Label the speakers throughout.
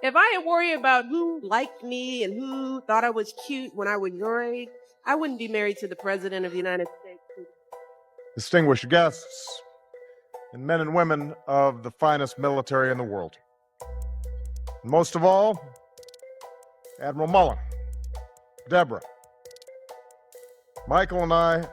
Speaker 1: If I had worried about who liked me and who thought I was cute when I was your age, I wouldn't be married to the President of the United States.
Speaker 2: Distinguished guests, and men and women of the finest military in the world. And most of all, Admiral Mullen, Deborah. Michael and I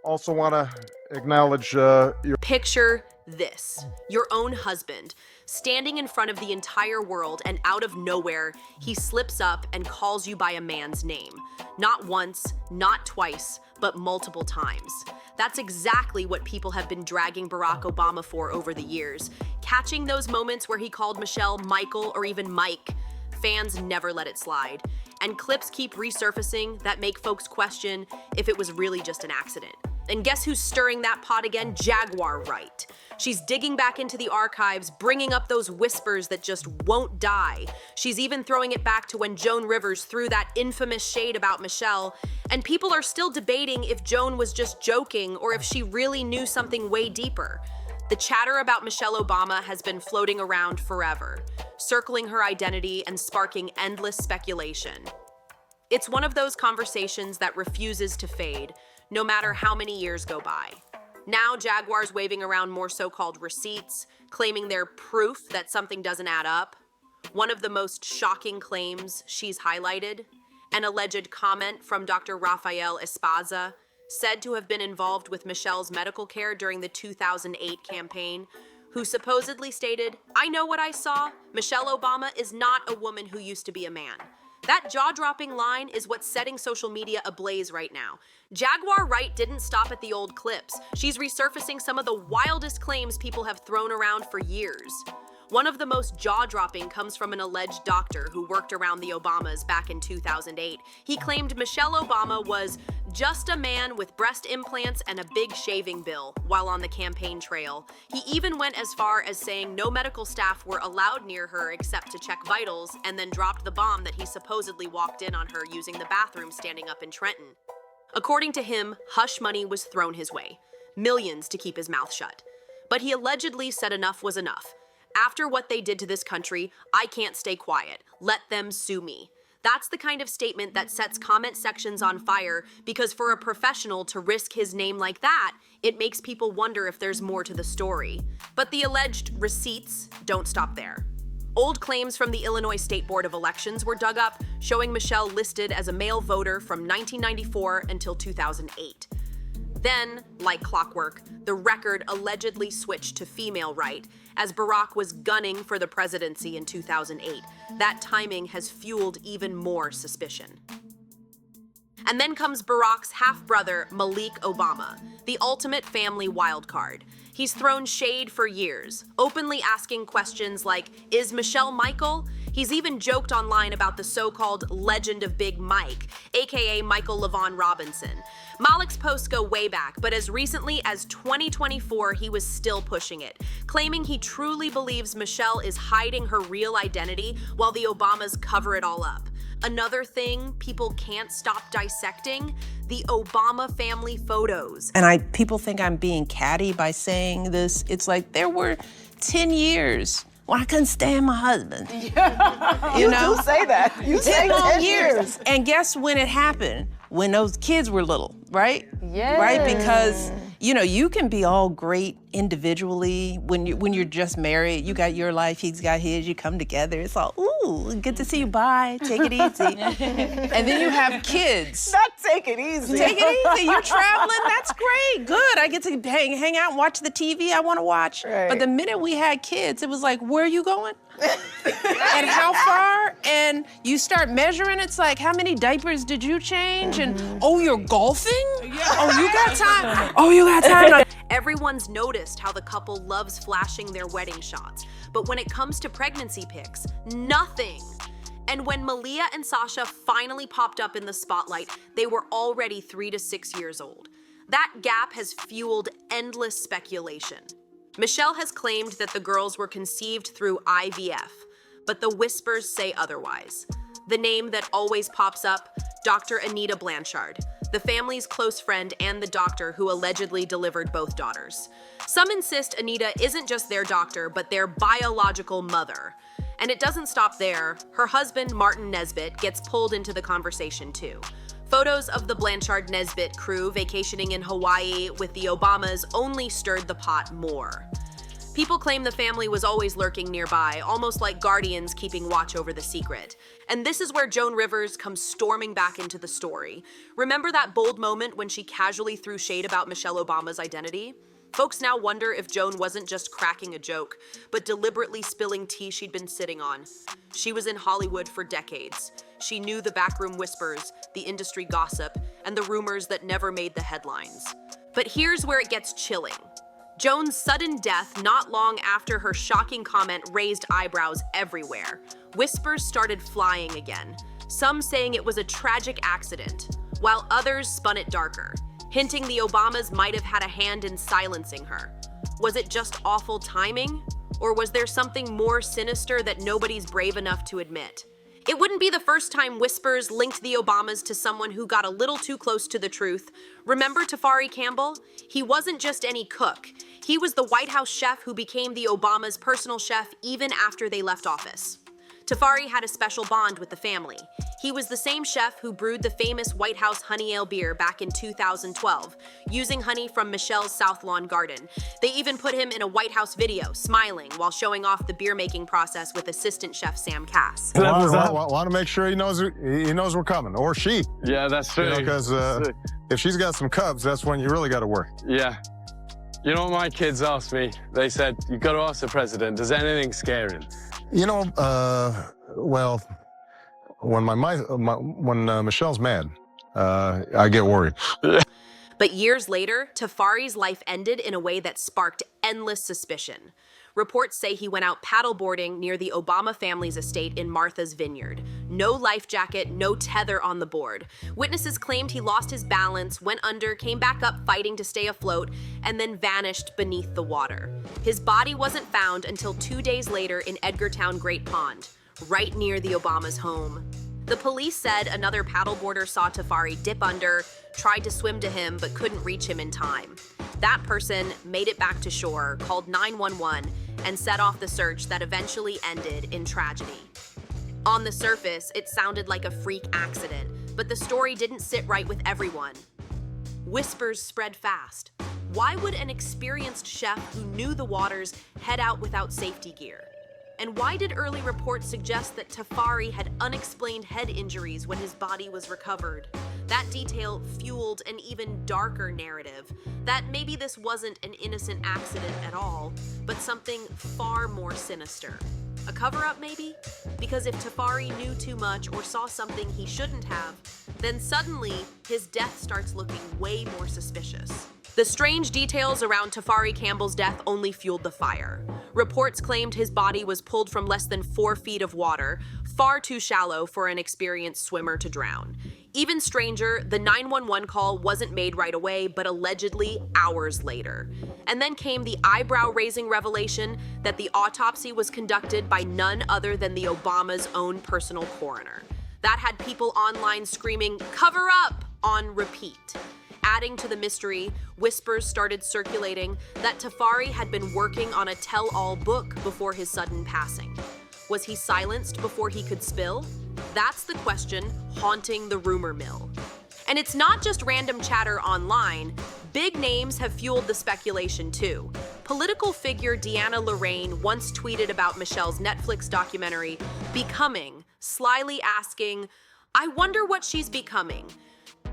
Speaker 2: also want to acknowledge your...
Speaker 3: Picture this, your own husband, standing in front of the entire world, and out of nowhere, he slips up and calls you by a man's name. Not once, not twice, but multiple times. That's exactly what people have been dragging Barack Obama for over the years. Catching those moments where he called Michelle Michael or even Mike. Fans never let it slide. And clips keep resurfacing that make folks question if it was really just an accident. And guess who's stirring that pot again? Jaguar Wright. She's digging back into the archives, bringing up those whispers that just won't die. She's even throwing it back to when Joan Rivers threw that infamous shade about Michelle, and people are still debating if Joan was just joking or if she really knew something way deeper. The chatter about Michelle Obama has been floating around forever, circling her identity and sparking endless speculation. It's one of those conversations that refuses to fade, no matter how many years go by. Now Jaguar's waving around more so-called receipts, claiming they're proof that something doesn't add up. One of the most shocking claims she's highlighted, an alleged comment from Dr. Rafael Esparza, said to have been involved with Michelle's medical care during the 2008 campaign, who supposedly stated, "I know what I saw. Michelle Obama is not a woman who used to be a man." That jaw-dropping line is what's setting social media ablaze right now. Jaguar Wright didn't stop at the old clips. She's resurfacing some of the wildest claims people have thrown around for years. One of the most jaw-dropping comes from an alleged doctor who worked around the Obamas back in 2008. He claimed Michelle Obama was just a man with breast implants and a big shaving bill while on the campaign trail. He even went as far as saying no medical staff were allowed near her except to check vitals, and then dropped the bomb that he supposedly walked in on her using the bathroom standing up in Trenton. According to him, hush money was thrown his way, millions to keep his mouth shut. But he allegedly said enough was enough. After what they did to this country, I can't stay quiet. Let them sue me. That's the kind of statement that sets comment sections on fire, because for a professional to risk his name like that, it makes people wonder if there's more to the story. But the alleged receipts don't stop there. Old claims from the Illinois State Board of Elections were dug up, showing Michelle listed as a male voter from 1994 until 2008. Then, like clockwork, the record allegedly switched to female Wright, as Barack was gunning for the presidency in 2008. That timing has fueled even more suspicion. And then comes Barack's half-brother, Malik Obama, the ultimate family wildcard. He's thrown shade for years, openly asking questions like, is Michelle Michael? He's even joked online about the so-called legend of Big Mike, aka Michael LaVaughn Robinson. Malik's posts go way back, but as recently as 2024, he was still pushing it, claiming he truly believes Michelle is hiding her real identity while the Obamas cover it all up. Another thing people can't stop dissecting, the Obama family photos.
Speaker 4: And people think I'm being catty by saying this. It's like there were 10 years when I couldn't stand my husband.
Speaker 5: You know? Do say that. You say 10 years.
Speaker 4: And guess when it happened? When those kids were little, right?
Speaker 5: Yeah.
Speaker 4: Right? Because, you can be all great individually when you're just married. You got your life, he's got his, you come together. It's all, ooh, good to see you, bye, take it easy. And then you have kids.
Speaker 5: Not take it easy.
Speaker 4: Take it easy, you're traveling, that's great, good. I get to hang out and watch the TV I wanna watch.
Speaker 5: Right.
Speaker 4: But the minute we had kids, it was like, where are you going? And how far? And you start measuring, it's like, how many diapers did you change? And, oh, you're golfing? Oh, you got time? Oh, you got time?
Speaker 3: Everyone's noticed how the couple loves flashing their wedding shots, but when it comes to pregnancy pics, nothing. And when Malia and Sasha finally popped up in the spotlight, they were already 3 to 6 years old. That gap has fueled endless speculation. Michelle has claimed that the girls were conceived through IVF, but the whispers say otherwise. The name that always pops up, Dr. Anita Blanchard, the family's close friend and the doctor who allegedly delivered both daughters. Some insist Anita isn't just their doctor, but their biological mother. And it doesn't stop there. Her husband, Martin Nesbitt, gets pulled into the conversation too. Photos of the Blanchard-Nesbitt crew vacationing in Hawaii with the Obamas only stirred the pot more. People claim the family was always lurking nearby, almost like guardians keeping watch over the secret. And this is where Joan Rivers comes storming back into the story. Remember that bold moment when she casually threw shade about Michelle Obama's identity? Folks now wonder if Joan wasn't just cracking a joke, but deliberately spilling tea she'd been sitting on. She was in Hollywood for decades. She knew the backroom whispers, the industry gossip, and the rumors that never made the headlines. But here's where it gets chilling. Joan's sudden death not long after her shocking comment raised eyebrows everywhere. Whispers started flying again, some saying it was a tragic accident, while others spun it darker, hinting the Obamas might have had a hand in silencing her. Was it just awful timing? Or was there something more sinister that nobody's brave enough to admit? It wouldn't be the first time whispers linked the Obamas to someone who got a little too close to the truth. Remember Tafari Campbell? He wasn't just any cook. He was the White House chef who became the Obamas' personal chef even after they left office. Tafari had a special bond with the family. He was the same chef who brewed the famous White House honey ale beer back in 2012, using honey from Michelle's South Lawn garden. They even put him in a White House video, smiling while showing off the beer-making process with assistant chef Sam Cass.
Speaker 2: Want to make sure he knows we're coming, or she.
Speaker 6: Yeah, that's true.
Speaker 2: Because if she's got some cubs, that's when you really got to work.
Speaker 6: Yeah. You know what my kids asked me? They said, "You got to ask the president, does anything scare him?"
Speaker 2: You know, well, when when Michelle's mad, I get worried.
Speaker 3: But years later, Tafari's life ended in a way that sparked endless suspicion. Reports say he went out paddleboarding near the Obama family's estate in Martha's Vineyard. No life jacket, no tether on the board. Witnesses claimed he lost his balance, went under, came back up fighting to stay afloat, and then vanished beneath the water. His body wasn't found until 2 days later in Edgartown Great Pond, right near the Obamas' home. The police said another paddleboarder saw Tafari dip under, tried to swim to him, but couldn't reach him in time. That person made it back to shore, called 911, and set off the search that eventually ended in tragedy. On the surface, it sounded like a freak accident, but the story didn't sit right with everyone. Whispers spread fast. Why would an experienced chef who knew the waters head out without safety gear? And why did early reports suggest that Tafari had unexplained head injuries when his body was recovered? That detail fueled an even darker narrative, that maybe this wasn't an innocent accident at all, but something far more sinister. A cover-up, maybe? Because if Tafari knew too much or saw something he shouldn't have, then suddenly his death starts looking way more suspicious. The strange details around Tafari Campbell's death only fueled the fire. Reports claimed his body was pulled from less than 4 feet of water, far too shallow for an experienced swimmer to drown. Even stranger, the 911 call wasn't made right away, but allegedly hours later. And then came the eyebrow-raising revelation that the autopsy was conducted by none other than the Obama's own personal coroner. That had people online screaming, "Cover up!" on repeat. Adding to the mystery, whispers started circulating that Tafari had been working on a tell-all book before his sudden passing. Was he silenced before he could spill? That's the question haunting the rumor mill. And it's not just random chatter online. Big names have fueled the speculation too. Political figure Deanna Lorraine once tweeted about Michelle's Netflix documentary, Becoming, slyly asking, "I wonder what she's becoming."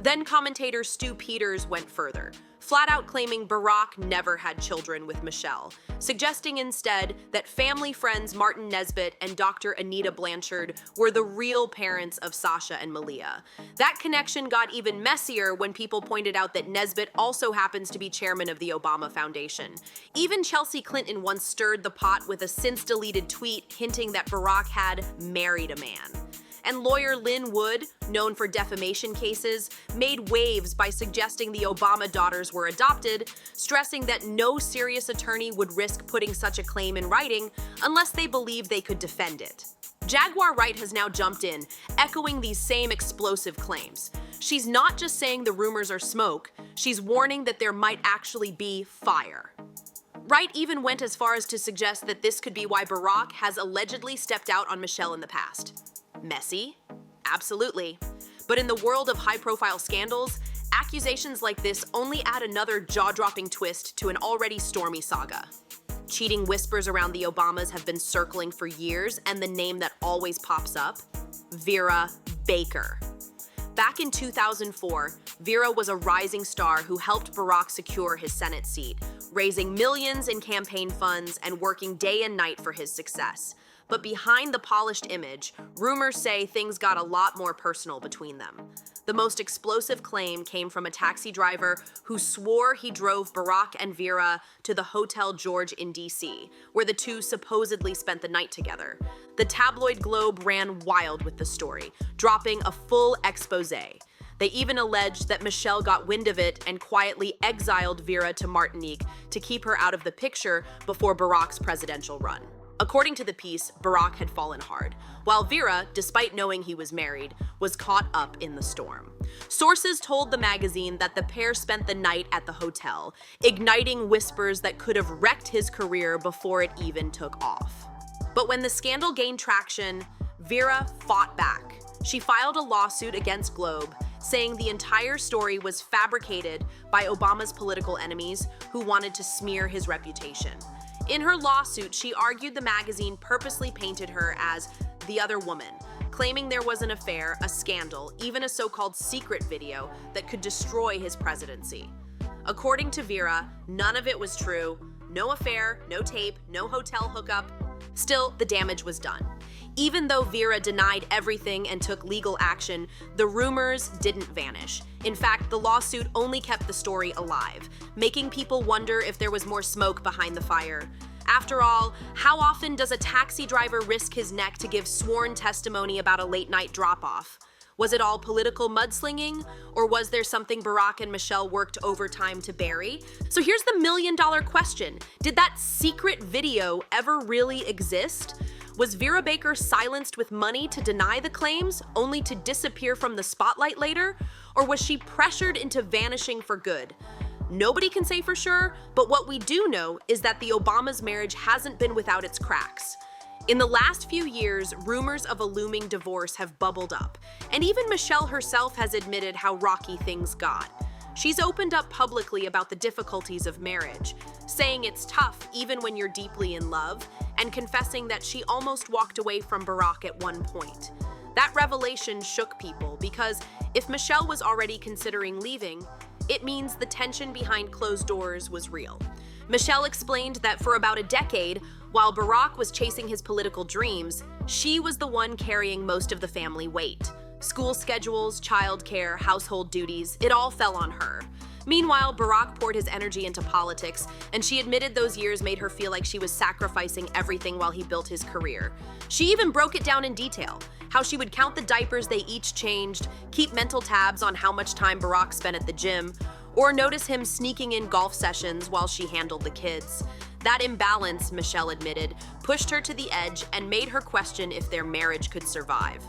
Speaker 3: Then commentator Stu Peters went further, flat out claiming Barack never had children with Michelle, suggesting instead that family friends Martin Nesbitt and Dr. Anita Blanchard were the real parents of Sasha and Malia. That connection got even messier when people pointed out that Nesbitt also happens to be chairman of the Obama Foundation. Even Chelsea Clinton once stirred the pot with a since-deleted tweet hinting that Barack had married a man. And lawyer Lynn Wood, known for defamation cases, made waves by suggesting the Obama daughters were adopted, stressing that no serious attorney would risk putting such a claim in writing unless they believed they could defend it. Jaguar Wright has now jumped in, echoing these same explosive claims. She's not just saying the rumors are smoke, she's warning that there might actually be fire. Wright even went as far as to suggest that this could be why Barack has allegedly stepped out on Michelle in the past. Messy? Absolutely. But in the world of high-profile scandals, accusations like this only add another jaw-dropping twist to an already stormy saga. Cheating whispers around the Obamas have been circling for years, and the name that always pops up? Vera Baker. Back in 2004, Vera was a rising star who helped Barack secure his Senate seat, raising millions in campaign funds and working day and night for his success. But behind the polished image, rumors say things got a lot more personal between them. The most explosive claim came from a taxi driver who swore he drove Barack and Vera to the Hotel George in D.C., where the two supposedly spent the night together. The tabloid Globe ran wild with the story, dropping a full expose. They even alleged that Michelle got wind of it and quietly exiled Vera to Martinique to keep her out of the picture before Barack's presidential run. According to the piece, Barack had fallen hard, while Vera, despite knowing he was married, was caught up in the storm. Sources told the magazine that the pair spent the night at the hotel, igniting whispers that could have wrecked his career before it even took off. But when the scandal gained traction, Vera fought back. She filed a lawsuit against Globe, saying the entire story was fabricated by Obama's political enemies who wanted to smear his reputation. In her lawsuit, she argued the magazine purposely painted her as the other woman, claiming there was an affair, a scandal, even a so-called secret video that could destroy his presidency. According to Vera, none of it was true. No affair, no tape, no hotel hookup. Still, the damage was done. Even though Vera denied everything and took legal action, the rumors didn't vanish. In fact, the lawsuit only kept the story alive, making people wonder if there was more smoke behind the fire. After all, how often does a taxi driver risk his neck to give sworn testimony about a late-night drop-off? Was it all political mudslinging, or was there something Barack and Michelle worked overtime to bury? So here's the million-dollar question. Did that secret video ever really exist? Was Vera Baker silenced with money to deny the claims, only to disappear from the spotlight later? Or was she pressured into vanishing for good? Nobody can say for sure, but what we do know is that the Obamas' marriage hasn't been without its cracks. In the last few years, rumors of a looming divorce have bubbled up, and even Michelle herself has admitted how rocky things got. She's opened up publicly about the difficulties of marriage, saying it's tough even when you're deeply in love, and confessing that she almost walked away from Barack at one point. That revelation shook people because if Michelle was already considering leaving, it means the tension behind closed doors was real. Michelle explained that for about a decade, while Barack was chasing his political dreams, she was the one carrying most of the family weight. School schedules, childcare, household duties, it all fell on her. Meanwhile, Barack poured his energy into politics, and she admitted those years made her feel like she was sacrificing everything while he built his career. She even broke it down in detail, how she would count the diapers they each changed, keep mental tabs on how much time Barack spent at the gym, or notice him sneaking in golf sessions while she handled the kids. That imbalance, Michelle admitted, pushed her to the edge and made her question if their marriage could survive.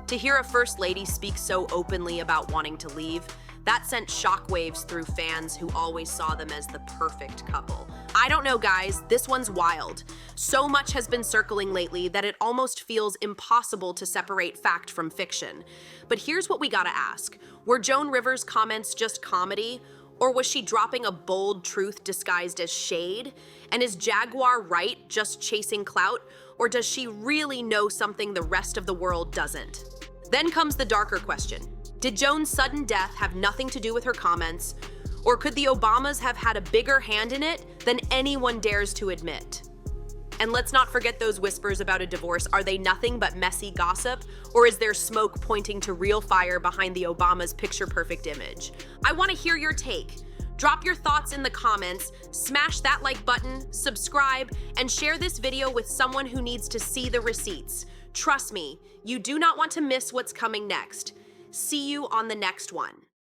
Speaker 3: To hear a first lady speak so openly about wanting to leave, that sent shockwaves through fans who always saw them as the perfect couple. I don't know, guys, this one's wild. So much has been circling lately that it almost feels impossible to separate fact from fiction. But here's what we gotta ask. Were Joan Rivers' comments just comedy? Or was she dropping a bold truth disguised as shade? And is Jaguar Wright just chasing clout? Or does she really know something the rest of the world doesn't? Then comes the darker question. Did Joan's sudden death have nothing to do with her comments? Or could the Obamas have had a bigger hand in it than anyone dares to admit? And let's not forget those whispers about a divorce. Are they nothing but messy gossip? Or is there smoke pointing to real fire behind the Obamas' picture-perfect image? I want to hear your take. Drop your thoughts in the comments, smash that like button, subscribe, and share this video with someone who needs to see the receipts. Trust me, you do not want to miss what's coming next. See you on the next one.